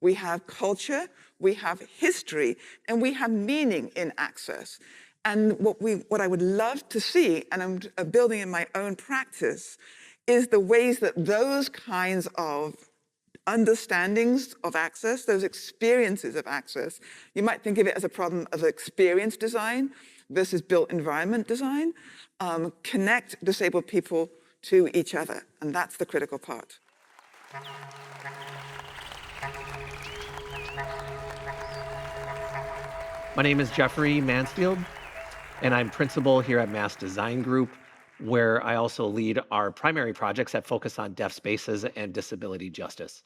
we have culture, we have history, and we have meaning in access. And what I would love to see, and I'm building in my own practice, is the ways that those kinds of understandings of access, those experiences of access, you might think of it as a problem of experience design versus built environment design, connect disabled people to each other. And that's the critical part. My name is Jeffrey Mansfield, and I'm principal here at Mass Design Group, where I also lead our primary projects that focus on deaf spaces and disability justice.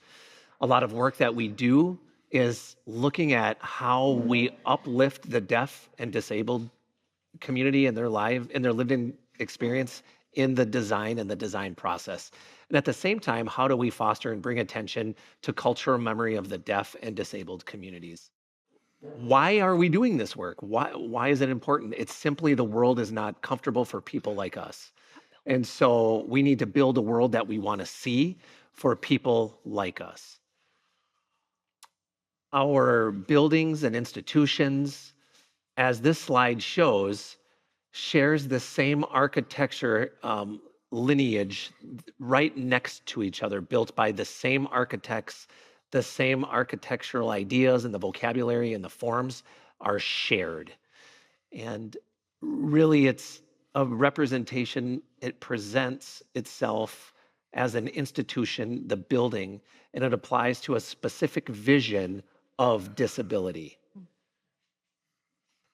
A lot of work that we do is looking at how we uplift the deaf and disabled community and their lived-in experience in the design and the design process. And at the same time, how do we foster and bring attention to cultural memory of the deaf and disabled communities? Why are we doing this work? Why is it important? It's simply the world is not comfortable for people like us. And so we need to build a world that we want to see for people like us. Our buildings and institutions, as this slide shows, shares the same architecture lineage right next to each other, built by the same architects. The same architectural ideas and the vocabulary and the forms are shared. And really, it's a representation. It presents itself as an institution, the building, and it applies to a specific vision of disability.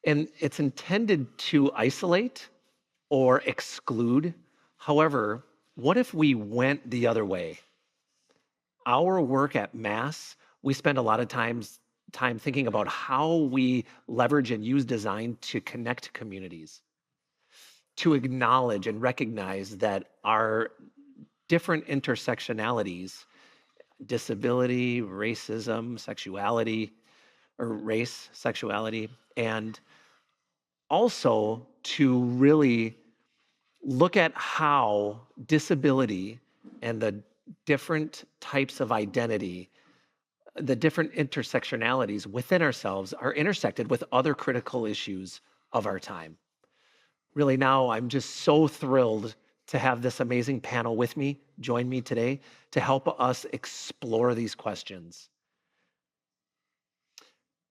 And it's intended to isolate or exclude. However, what if we went the other way? Our work at Mass, we spend a lot of time thinking about how we leverage and use design to connect communities, to acknowledge and recognize that our different intersectionalities, disability, racism, sexuality, or race, sexuality, and also to really look at how disability and the different types of identity, the different intersectionalities within ourselves are intersected with other critical issues of our time. Really now, I'm just so thrilled to have this amazing panel with me, join me today, to help us explore these questions.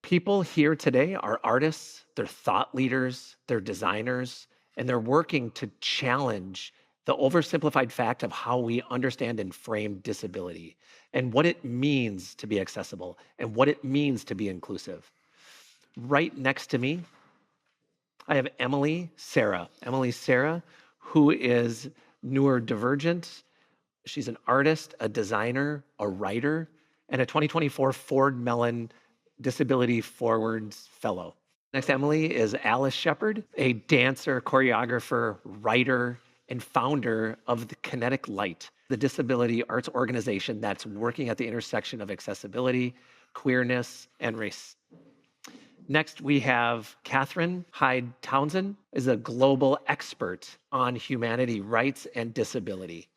People here today are artists, they're thought leaders, they're designers, and they're working to challenge the oversimplified fact of how we understand and frame disability and what it means to be accessible and what it means to be inclusive. Right next to me, I have Sara, who is neurodivergent. She's an artist, a designer, a writer, and a 2024 Ford Mellon Disability Forwards Fellow. Next to Emily is Alice Sheppard, a dancer, choreographer, writer, and founder of the Kinetic, the disability arts organization that's working at the intersection of accessibility, queerness, and race. Next, we have Catherine Hyde Townsend, is a global expert on humanity rights and disability.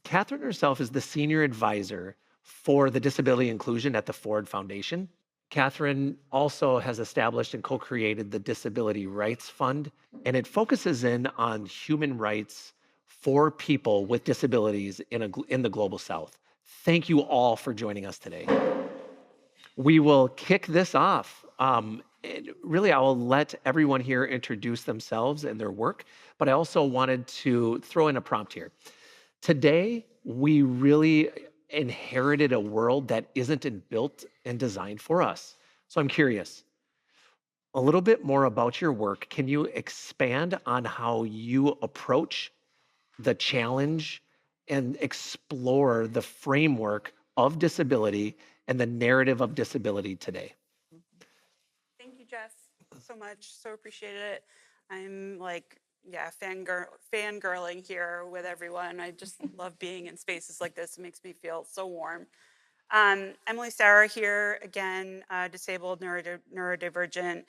Catherine herself is the senior advisor for the disability inclusion at the Ford Foundation. Catherine also has established and co-created the Disability Rights Fund, and it focuses in on human rights for people with disabilities in the Global South. Thank you all for joining us today. We will kick this off. Really, I will let everyone here introduce themselves and their work, but I also wanted to throw in a prompt here. Today, we really inherited a world that isn't built and designed for us. So I'm curious, a little bit more about your work. Can you expand on how you approach the challenge and explore the framework of disability and the narrative of disability today? Thank you, Jeff, so much. So appreciated it. I'm fangirling here with everyone. I just love being in spaces like this. It makes me feel so warm. Sara here, again, disabled, neurodivergent.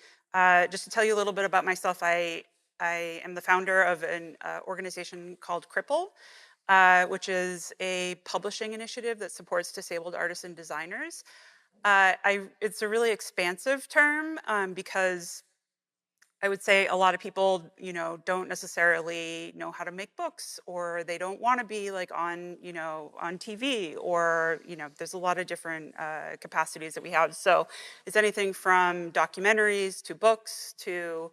Just to tell you a little bit about myself, I am the founder of an organization called Cripple, which is a publishing initiative that supports disabled artists and designers. It's a really expansive term because I would say a lot of people, don't necessarily know how to make books, or they don't want to be like on, on TV, or, there's a lot of different capacities that we have. So it's anything from documentaries to books to,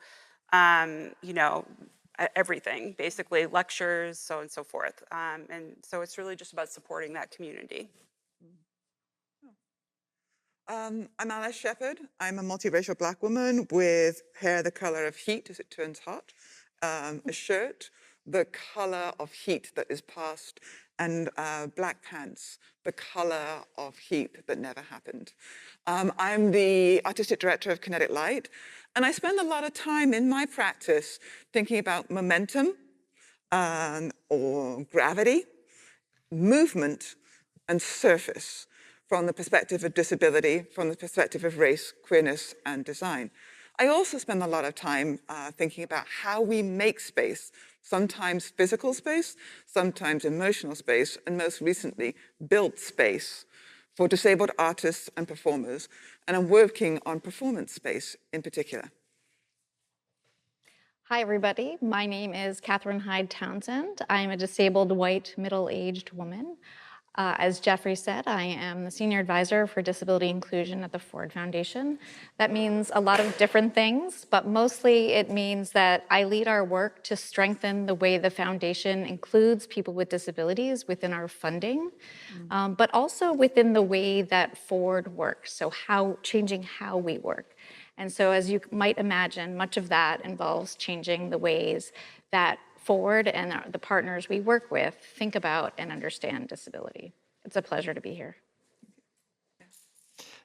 everything, basically lectures, so on and so forth. And so it's really just about supporting that community. I'm Alice Sheppard. I'm a multiracial Black woman with hair the color of heat as it turns hot, a shirt the color of heat that is past, and black pants the color of heat that never happened. I'm the artistic director of Kinetic, and I spend a lot of time in my practice thinking about momentum or gravity, movement, and surface from the perspective of disability, from the perspective of race, queerness, and design. I also spend a lot of time thinking about how we make space, sometimes physical space, sometimes emotional space, and most recently, built space for disabled artists and performers. And I'm working on performance space in particular. Hi, everybody. My name is Catherine Hyde Townsend. I'm a disabled white middle-aged woman. As Jeffrey said, I am the Senior Advisor for Disability Inclusion at the Ford Foundation. That means a lot of different things, but mostly it means that I lead our work to strengthen the way the foundation includes people with disabilities within our funding, but also within the way that Ford works, so changing how we work. And so as you might imagine, much of that involves changing the ways that Ford and the partners we work with think about and understand disability. It's a pleasure to be here.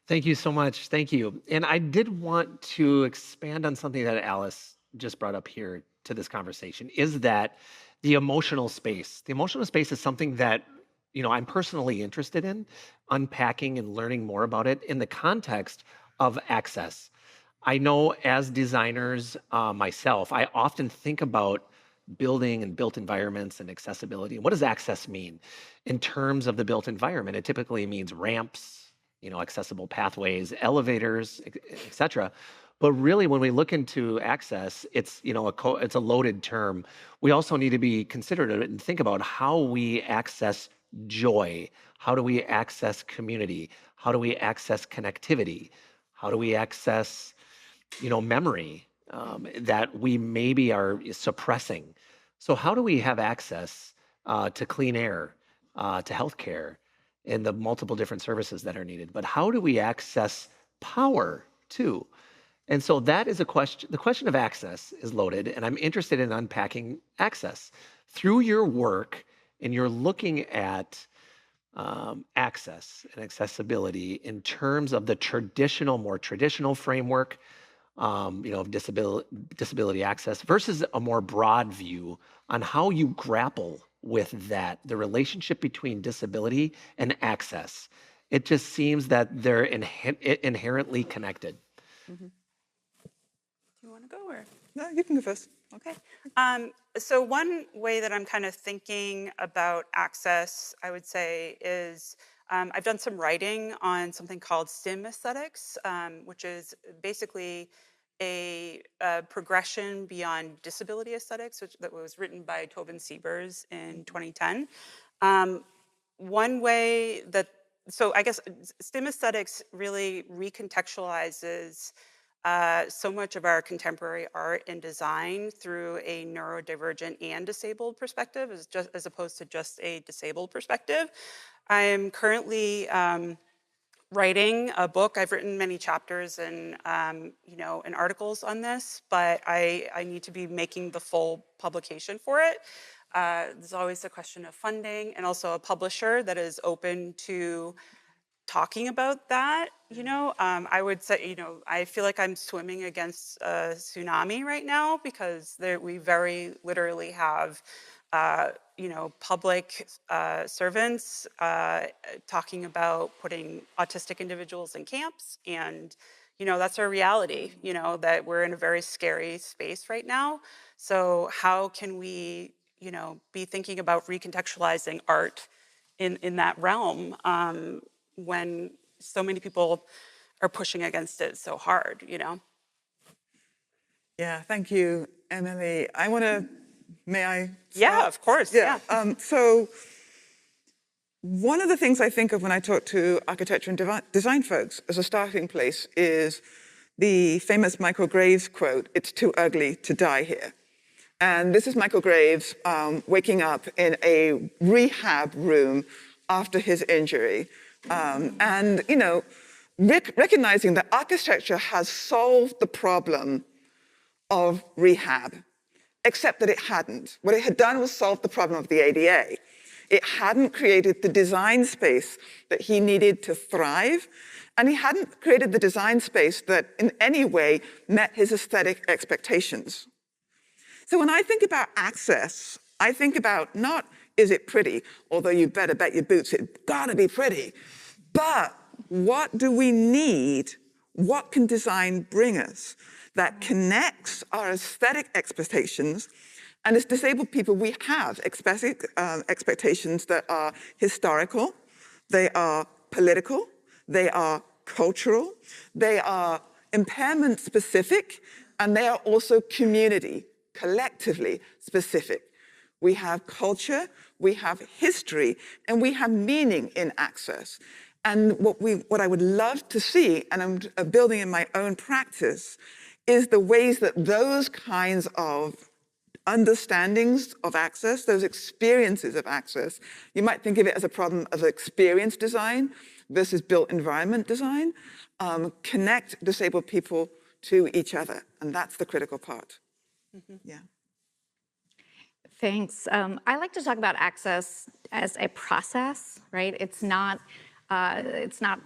Thank you so much. Thank you. And I did want to expand on something that Alice just brought up here to this conversation, is that the emotional space. The emotional space is something that, I'm personally interested in unpacking and learning more about it in the context of access. I know as designers myself, I often think about building and built environments and accessibility. What does access mean? In terms of the built environment, it typically means ramps, accessible pathways, elevators, et cetera. But really, when we look into access, it's it's a loaded term. We also need to be considerate and think about how we access joy. How do we access community? How do we access connectivity? How do we access memory that we maybe are suppressing? So how do we have access to clean air, to healthcare, and the multiple different services that are needed? But how do we access power too? And so that is a question. The question of access is loaded, and I'm interested in unpacking access. Through your work, and you're looking at access and accessibility in terms of the more traditional framework, of disability access versus a more broad view on how you grapple with that, the relationship between disability and access. It just seems that they're inherently connected. Do you want to go, or? No, you can go first. Okay. So one way that I'm kind of thinking about access, I would say, is I've done some writing on something called STEM aesthetics, which is basically a progression beyond disability aesthetics, that was written by Tobin Siebers in 2010. One way so I guess STEM aesthetics really recontextualizes so much of our contemporary art and design through a neurodivergent and disabled perspective, as opposed to just a disabled perspective. I'm currently writing a book. I've written many chapters and and articles on this, but I need to be making the full publication for it. There's always a question of funding and also a publisher that is open to talking about that. I would say, I feel like I'm swimming against a tsunami right now, because we very literally have public servants talking about putting autistic individuals in camps, and that's our reality, that we're in a very scary space right now. So how can we be thinking about recontextualizing art in that realm, when so many people are pushing against it so hard, you know? Yeah, thank you, Emily. May I start? Yeah, of course, yeah. So one of the things I think of when I talk to architecture and design folks as a starting place is the famous Michael Graves quote, "It's too ugly to die here." And this is Michael Graves waking up in a rehab room after his injury. And, you know, recognizing that architecture has solved the problem of rehab, except that it hadn't. What it had done was solve the problem of the ADA. It hadn't created the design space that he needed to thrive, and he hadn't created the design space that in any way met his aesthetic expectations. So when I think about access, I think about not, is it pretty? Although you better bet your boots, it's gotta be pretty. But what do we need? What can design bring us that connects our aesthetic expectations? And as disabled people, we have expectations that are historical, they are political, they are cultural, they are impairment specific, and they are also community, collectively specific. We have culture, we have history, and we have meaning in access. And what I would love to see, and I'm building in my own practice, is the ways that those kinds of understandings of access, those experiences of access, you might think of it as a problem of experience design versus built environment design, connect disabled people to each other. And that's the critical part. Yeah. Thanks. I like to talk about access as a process, right? It's not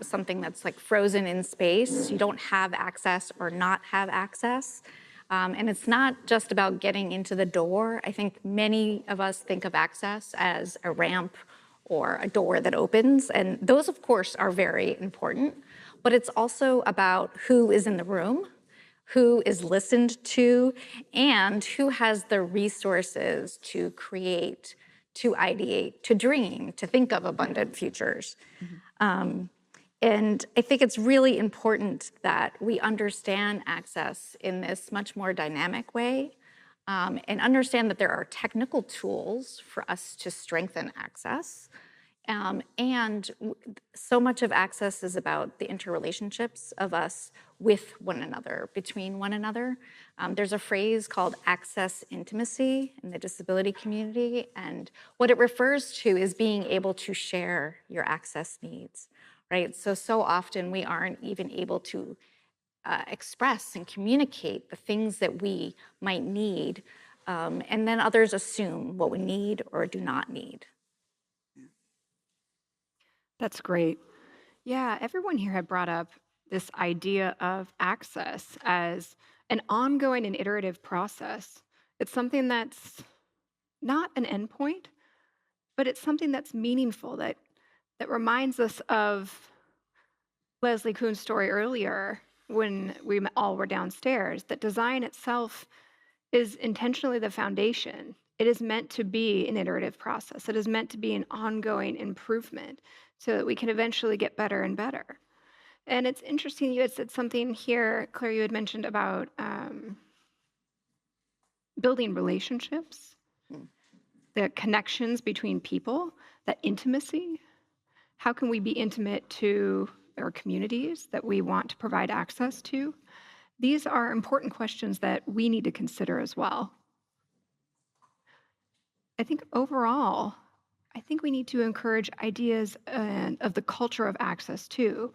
something that's like frozen in space. You don't have access or not have access. And it's not just about getting into the door. I think many of us think of access as a ramp or a door that opens. And those, of course, are very important. But it's also about who is in the room, who is listened to, and who has the resources to create, to ideate, to dream, to think of abundant futures. And I think it's really important that we understand access in this much more dynamic way, and understand that there are technical tools for us to strengthen access. And so much of access is about the interrelationships of us with one another, between one another. There's a phrase called access intimacy in the disability community, and what it refers to is being able to share your access needs, right? So often we aren't even able to express and communicate the things that we might need, and then others assume what we need or do not need. That's great. Yeah, everyone here had brought up this idea of access as an ongoing and iterative process. It's something that's not an endpoint, but it's something that's meaningful, that reminds us of Leslie Kuhn's story earlier when we all were downstairs, that design itself is intentionally the foundation. It is meant to be an iterative process. It is meant to be an ongoing improvement so that we can eventually get better and better. And it's interesting, you had said something here, Claire, you had mentioned about building relationships, the connections between people, that intimacy. How can we be intimate to our communities that we want to provide access to? These are important questions that we need to consider as well. I think overall, we need to encourage ideas of the culture of access too.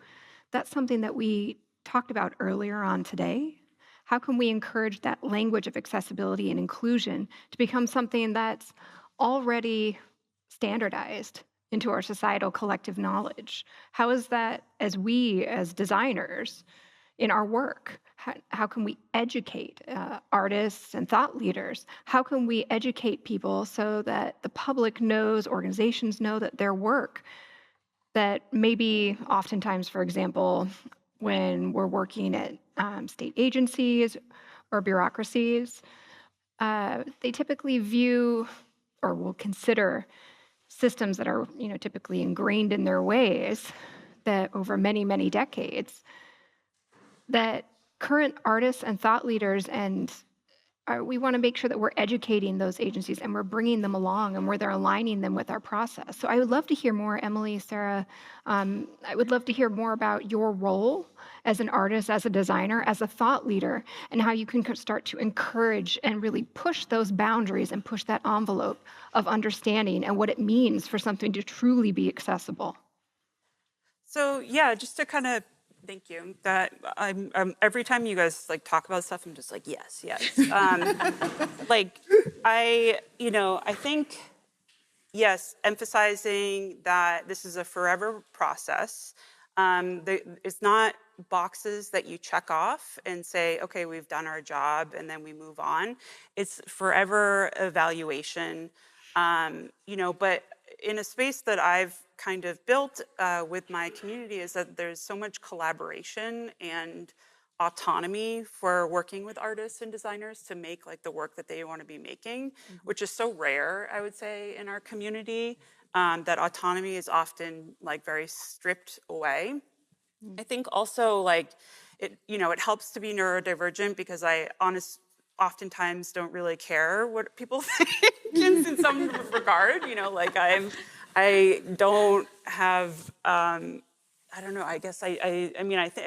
That's something that we talked about earlier on today. How can we encourage that language of accessibility and inclusion to become something that's already standardized into our societal collective knowledge? How is that, as we, as designers, in our work, how can we educate artists and thought leaders? How can we educate people so that the public knows, organizations know that their work, that maybe oftentimes, for example, when we're working at state agencies or bureaucracies, they typically view or will consider systems that are typically ingrained in their ways that over many, many decades, that current artists and thought leaders and we want to make sure that we're educating those agencies and we're bringing them along and where they're aligning them with our process. So I would love to hear more, Emily, Sara. I would love to hear more about your role as an artist, as a designer, as a thought leader, and how you can start to encourage and really push those boundaries and push that envelope of understanding and what it means for something to truly be accessible. So yeah, just to kind of thank you. That I'm every time you guys like talk about stuff, I'm just like yes. Like I think yes, emphasizing that this is a forever process. It's not boxes that you check off and say, okay, we've done our job, and then we move on. It's forever evaluation. But in a space that I've kind of built with my community is that there's so much collaboration and autonomy for working with artists and designers to make like the work that they want to be making, which is so rare, I would say, in our community. That autonomy is often like very stripped away. I think also like it helps to be neurodivergent because I oftentimes don't really care what people think in some regard. Like I don't have, I don't know, I guess I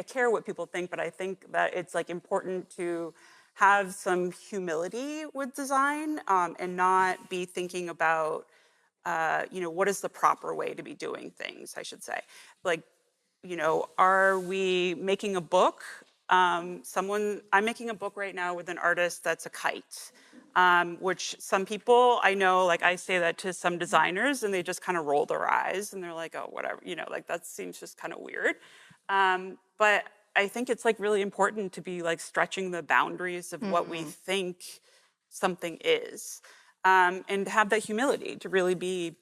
care what people think, but I think that it's like important to have some humility with design and not be thinking about, what is the proper way to be doing things, I should say. Like, are we making a book? I'm making a book right now with an artist that's a kite, which some people I know, like I say that to some designers and they just kind of roll their eyes and they're like, oh, whatever, like that seems just kind of weird. But I think it's like really important to be like stretching the boundaries of what we think something is, and have that humility to really be,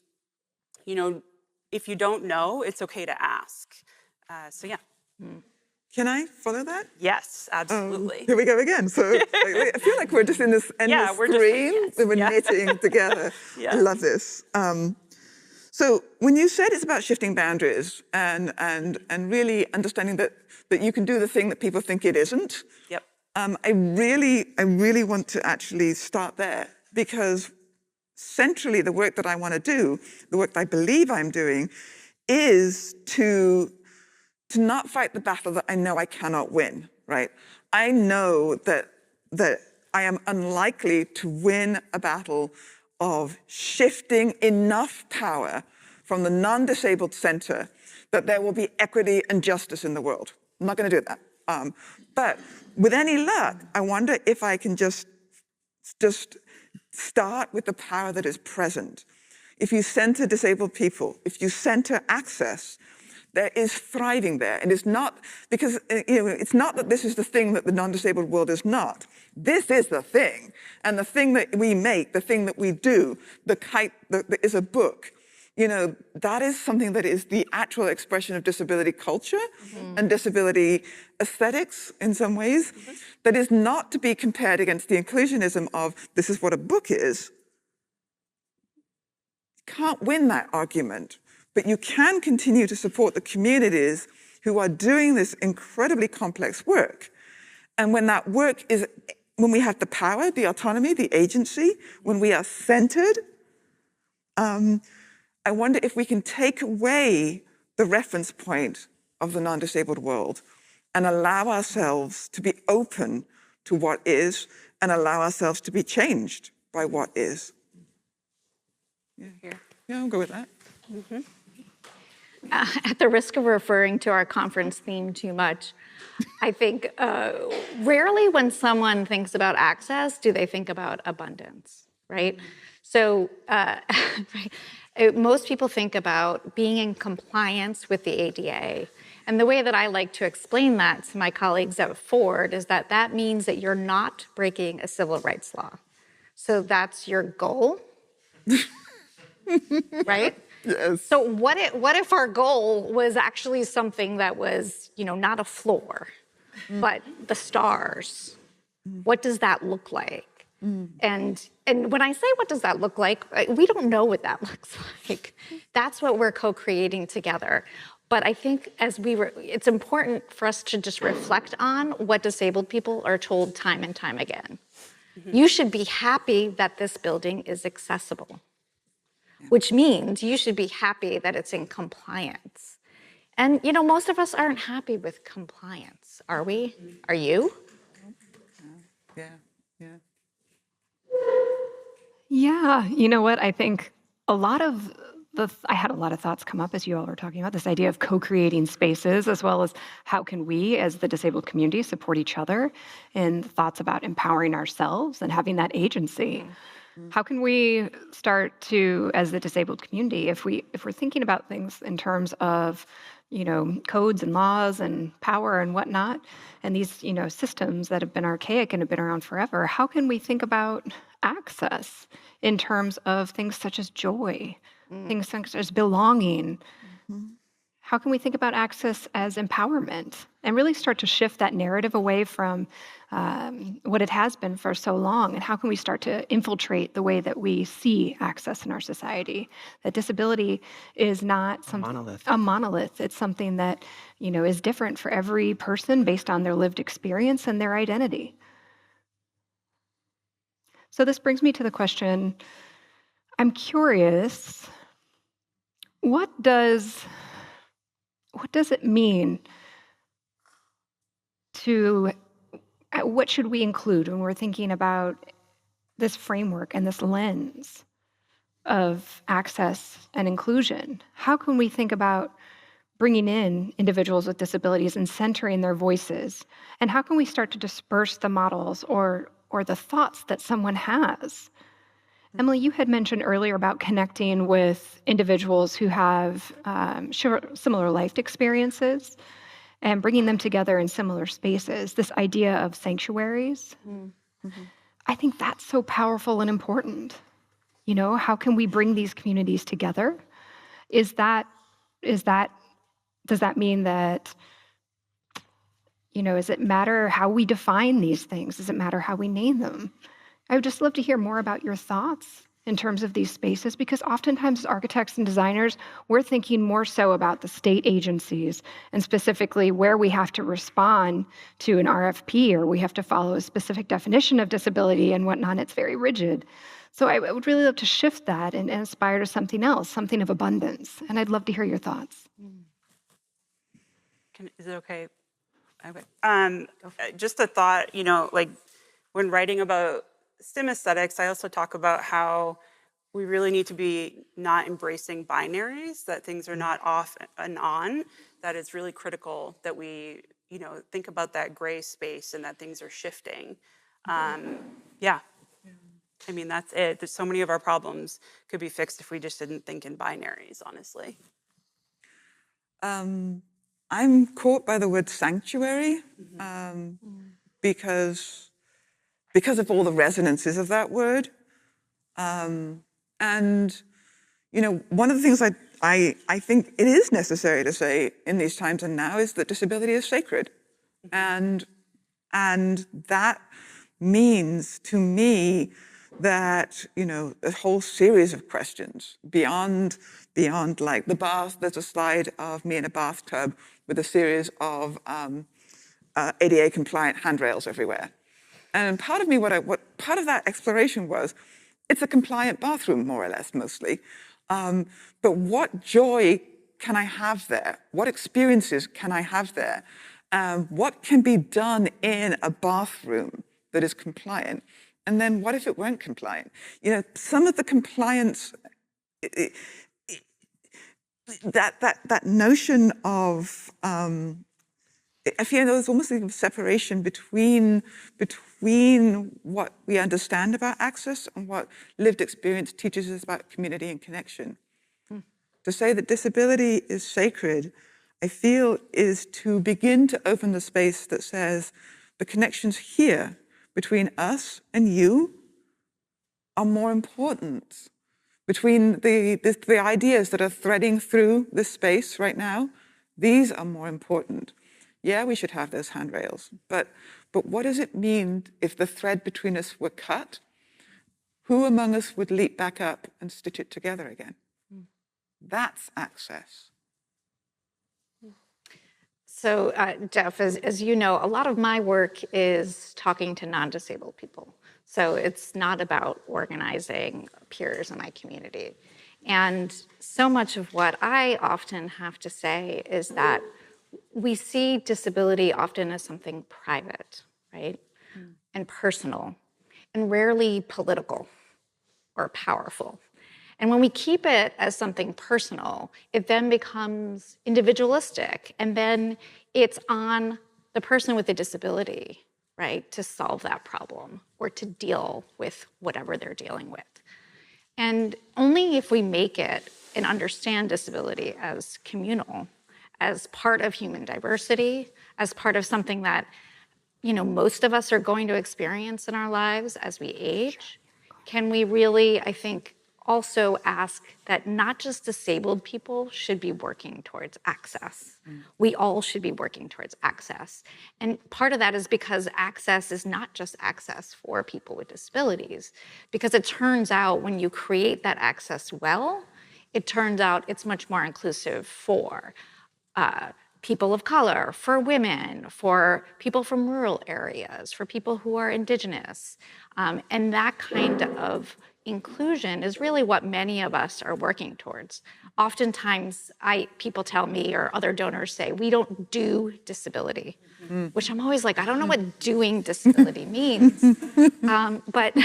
if you don't know, it's okay to ask. So yeah. Can I follow that? Yes, absolutely. Here we go again. So I feel like we're just in this endless stream. We're knitting together. I love this. So when you said it's about shifting boundaries and really understanding that you can do the thing that people think it isn't. Yep. I really want to actually start there because centrally the work that I want to do, the work that I believe I'm doing, is to not fight the battle that I know I cannot win, right? I know that I am unlikely to win a battle of shifting enough power from the non-disabled center that there will be equity and justice in the world. I'm not going to do that. But with any luck, I wonder if I can just start with the power that is present. If you center disabled people, if you center access, there is thriving there. And it's not, because it's not that this is the thing that the non-disabled world is not. This is the thing. And the thing that we make, the thing that we do, the kite that is a book, that is something that is the actual expression of disability culture and disability aesthetics in some ways, that is not to be compared against the inclusionism of this is what a book is. You can't win that argument. But you can continue to support the communities who are doing this incredibly complex work. And when that work is, when we have the power, the autonomy, the agency, when we are centered, I wonder if we can take away the reference point of the non-disabled world and allow ourselves to be open to what is and allow ourselves to be changed by what is. Yeah, I'll go with that. At the risk of referring to our conference theme too much, I think rarely when someone thinks about access do they think about abundance, right? So most people think about being in compliance with the ADA. And the way that I like to explain that to my colleagues at Ford is that that means that you're not breaking a civil rights law. So that's your goal, right? Yes. So what if our goal was actually something that was, not a floor, but the stars? What does that look like? And when I say what does that look like, we don't know what that looks like. That's what we're co-creating together. But I think it's important for us to just reflect on what disabled people are told time and time again. You should be happy that this building is accessible, which means you should be happy that it's in compliance. And, you know, most of us aren't happy with compliance, are we? Are you? Yeah, yeah. Yeah, you know what? I think a lot of I had a lot of thoughts come up as you all were talking about this idea of co-creating spaces, as well as how can we, as the disabled community, support each other in thoughts about empowering ourselves and having that agency. How can we start to, as the disabled community, if we're thinking about things in terms of, you know, codes and laws and power and whatnot, and these, you know, systems that have been archaic and have been around forever, how can we think about access in terms of things such as joy, things such as belonging? How can we think about access as empowerment and really start to shift that narrative away from what it has been for so long? And how can we start to infiltrate the way that we see access in our society? That disability is not a monolith. It's something that, you know, is different for every person based on their lived experience and their identity. So this brings me to the question, I'm curious, what does it mean to, what should we include when we're thinking about this framework and this lens of access and inclusion? How can we think about bringing in individuals with disabilities and centering their voices? And how can we start to disperse the models or the thoughts that someone has? Emily, you had mentioned earlier about connecting with individuals who have similar life experiences and bringing them together in similar spaces, this idea of sanctuaries. I think that's so powerful and important. You know, how can we bring these communities together? Does that mean that, you know, does it matter how we define these things? Does it matter how we name them? I would just love to hear more about your thoughts in terms of these spaces, because oftentimes as architects and designers, we're thinking more so about the state agencies and specifically where we have to respond to an RFP or we have to follow a specific definition of disability and whatnot. It's very rigid. So I would really love to shift that and aspire to something else, something of abundance. And I'd love to hear your thoughts. Is it okay? Okay. Just a thought, you know, like when writing about STEM aesthetics, I also talk about how we really need to be not embracing binaries, that things are not off and on, that it's really critical that we, you know, think about that gray space and that things are shifting. Yeah. I mean, that's it. There's so many of our problems could be fixed if we just didn't think in binaries, honestly. I'm caught by the word sanctuary because of all the resonances of that word. And, you know, one of the things I think it is necessary to say in these times and now is that disability is sacred. And that means to me that, you know, a whole series of questions beyond like the bath. There's a slide of me in a bathtub with a series of ADA compliant handrails everywhere. And part of me, what part of that exploration was, it's a compliant bathroom, more or less, mostly. But what joy can I have there? What experiences can I have there? What can be done in a bathroom that is compliant? And then what if it weren't compliant? You know, some of the compliance, that notion of, I feel there's almost a separation between what we understand about access and what lived experience teaches us about community and connection. To say that disability is sacred, I feel, is to begin to open the space that says the connections here between us and you are more important. Between the ideas that are threading through this space right now, these are more important. Yeah, we should have those handrails, but what does it mean if the thread between us were cut? Who among us would leap back up and stitch it together again? That's access. So, Jeff, as you know, a lot of my work is talking to non-disabled people. So it's not about organizing peers in my community. And so much of what I often have to say is that we see disability often as something private, right? And personal, and rarely political or powerful. And when we keep it as something personal, it then becomes individualistic. And then it's on the person with the disability, right, to solve that problem or to deal with whatever they're dealing with. And only if we make it and understand disability as communal, as part of human diversity, as part of something that, you know, most of us are going to experience in our lives as we age, can we really, I think, also ask that not just disabled people should be working towards access. We all should be working towards access. And part of that is because access is not just access for people with disabilities, because it turns out when you create that access well, it turns out it's much more inclusive for people of color, for women, for people from rural areas, for people who are indigenous. And that kind of inclusion is really what many of us are working towards. Oftentimes, people tell me or other donors say, we don't do disability, which I'm always like, I don't know what doing disability means. But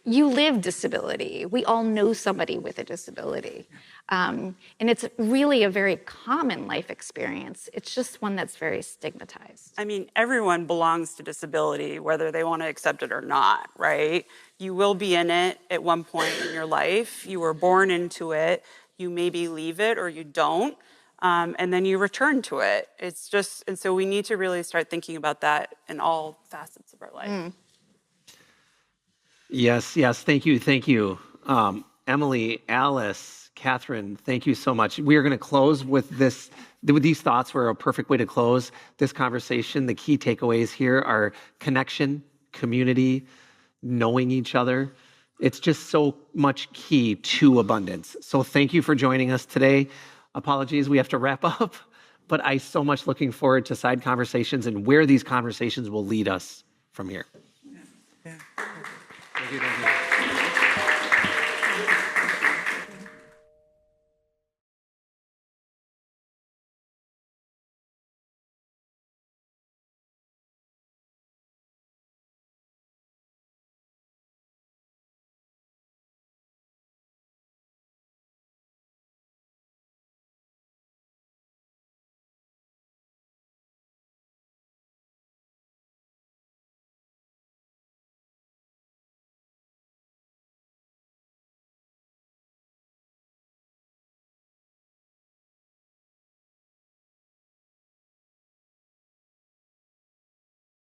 you live disability. We all know somebody with a disability. And it's really a very common life experience. It's just one that's very stigmatized. I mean, everyone belongs to disability, whether they want to accept it or not, right? You will be in it at one point in your life. You were born into it. You maybe leave it or you don't. And then you return to it. It's just, and so we need to really start thinking about that in all facets of our life. Yes, thank you. Emily, Alice, Catherine, thank you so much. We are going to close with this. These thoughts were a perfect way to close this conversation. The key takeaways here are connection, community, knowing each other. It's just so much key to abundance. So thank you for joining us today. Apologies, we have to wrap up, but I so much looking forward to side conversations and where these conversations will lead us from here. Yeah. Thank you.